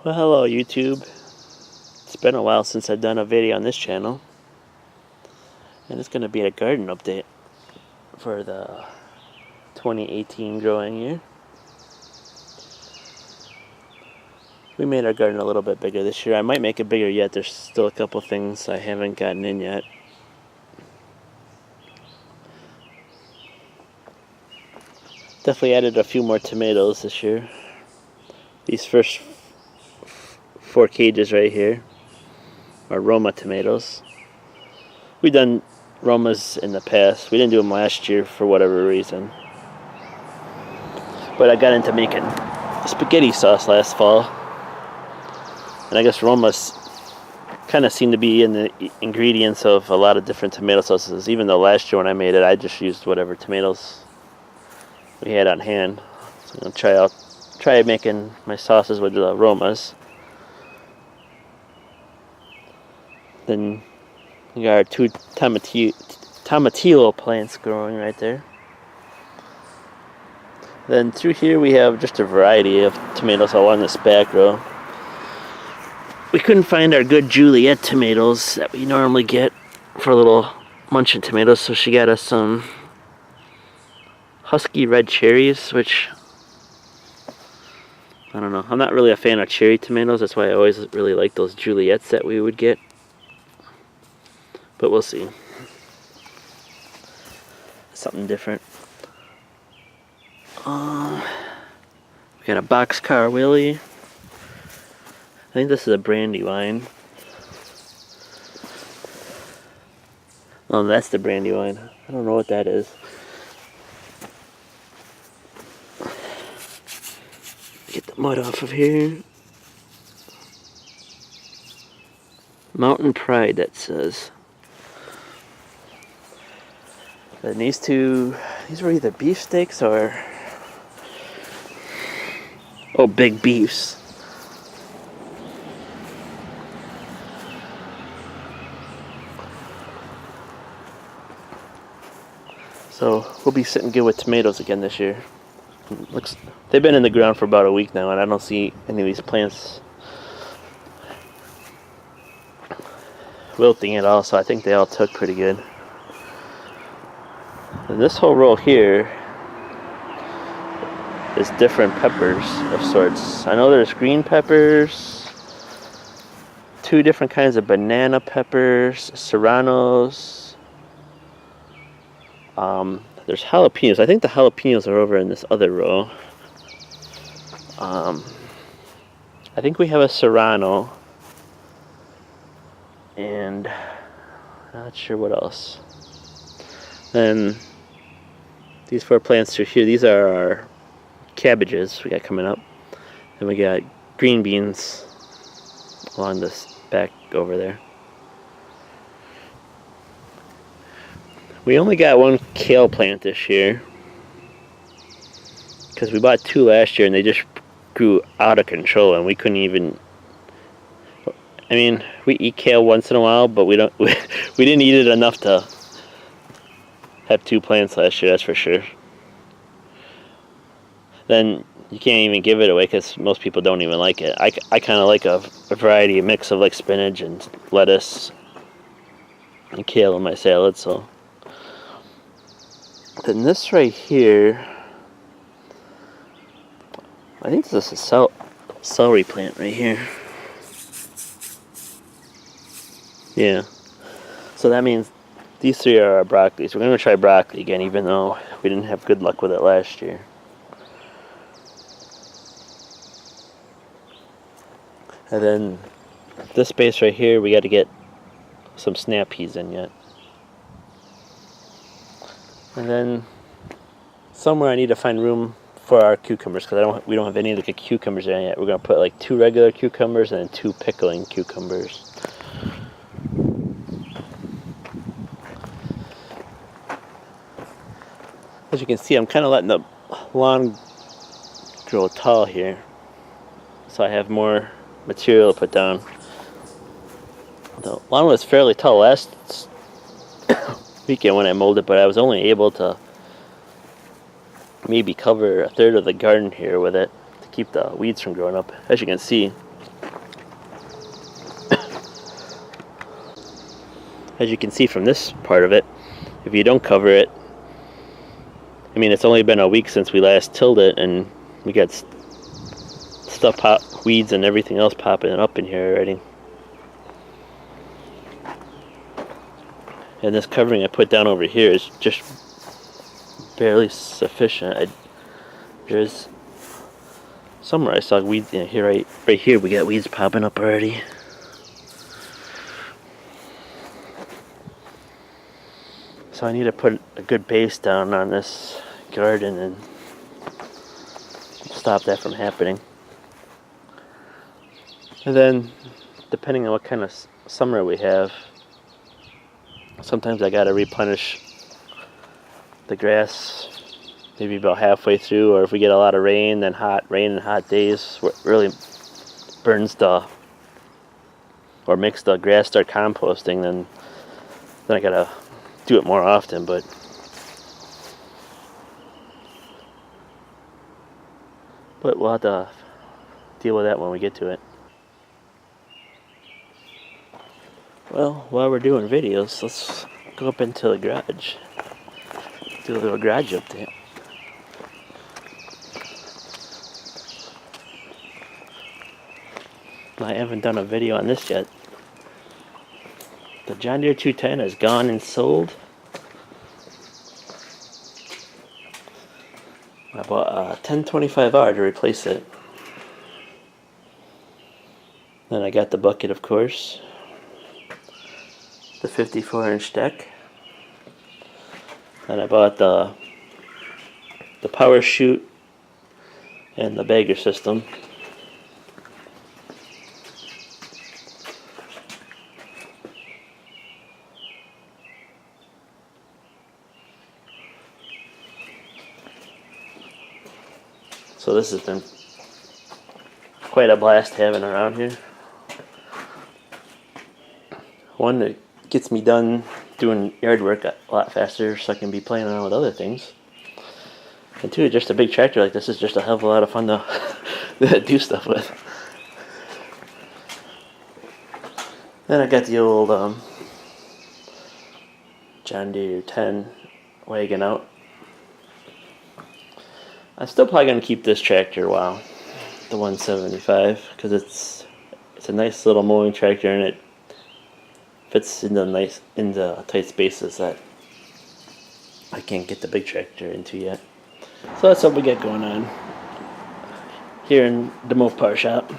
Well, hello YouTube. It's been a while since I've done a video on this channel, and it's going to be a garden update for the 2018 growing year. We made our garden a little bit bigger this year. I might make it bigger yet. There's still a couple things I haven't gotten in yet. Definitely added a few more tomatoes this year. These first 4 cages right here are Roma tomatoes. We've done Romas in the past. We didn't do them last year for whatever reason. But I got into making spaghetti sauce last fall. And I guess Romas kind of seem to be in the ingredients of a lot of different tomato sauces. Even though last year when I made it, I just used whatever tomatoes we had on hand. So I'm gonna try making my sauces with the Romas. Then we got our 2 tomatillo plants growing right there. Then through here we have just a variety of tomatoes along this back row. We couldn't find our good Juliet tomatoes that we normally get for little munchin tomatoes, so she got us some husky red cherries, which I don't know. I'm not really a fan of cherry tomatoes. That's why I always really like those Juliets that we would get. But we'll see. Something different. We got a Boxcar Willie. I think this is a Brandywine. Oh, that's the Brandywine. I don't know what that is. Get the mud off of here. Mountain Pride, that says. And these were either beefsteaks or big beefs. So we'll be sitting good with tomatoes again this year. They've been in the ground for about a week now, and I don't see any of these plants wilting at all, so I think they all took pretty good. And this whole row here is different peppers of sorts. I know there's green peppers, 2 different kinds of banana peppers, serranos. There's jalapenos. I think the jalapenos are over in this other row. I think we have a serrano, and not sure what else. Then these 4 plants through here, these are our cabbages we got coming up. And we got green beans along this back over there. We only got 1 kale plant this year because we bought 2 last year and they just grew out of control, and we couldn't even. I mean, we eat kale once in a while, but we didn't eat it enough to have 2 plants last year, that's for sure. Then you can't even give it away because most people don't even like it. I kind of like a variety, a mix of like spinach and lettuce and kale in my salad. So then this right here, I think this is a celery plant right here. Yeah. So that means these 3 are our broccolis. We're going to try broccoli again, even though we didn't have good luck with it last year. And then this space right here, we got to get some snap peas in yet. And then somewhere I need to find room for our cucumbers, because we don't have any of the cucumbers in yet. We're going to put like 2 regular cucumbers and then 2 pickling cucumbers. As you can see, I'm kind of letting the lawn grow tall here, so I have more material to put down. The lawn was fairly tall last weekend when I mowed it, but I was only able to maybe cover 1/3 of the garden here with it to keep the weeds from growing up. As you can see, as you can see from this part of it, if you don't cover it, I mean, it's only been a week since we last tilled it, and we got weeds and everything else popping up in here already. And this covering I put down over here is just barely sufficient. There's somewhere I saw weeds here. Right here we got weeds popping up already. So I need to put a good base down on this garden and stop that from happening. And then, depending on what kind of summer we have, sometimes I gotta replenish the grass maybe about halfway through, or if we get a lot of rain and hot days, what really burns or makes the grass start composting, then I gotta do it more often. But we'll have to deal with that when we get to it. Well, while we're doing videos, let's go up into the garage, do a little garage update. I haven't done a video on this yet. The John Deere 210 is gone and sold. I bought a 1025R to replace it. Then I got the bucket, of course. The 54-inch deck. Then I bought the power chute and the bagger system. So this has been quite a blast having around here. One, that gets me done doing yard work a lot faster so I can be playing around with other things. And two, just a big tractor like this is just a hell of a lot of fun to do stuff with. Then I got the old John Deere 10 wagon out. I'm still probably going to keep this tractor a while, the 175, because it's a nice little mowing tractor, and it fits into tight spaces that I can't get the big tractor into yet. So that's what we got going on here in the Mow Power Shop.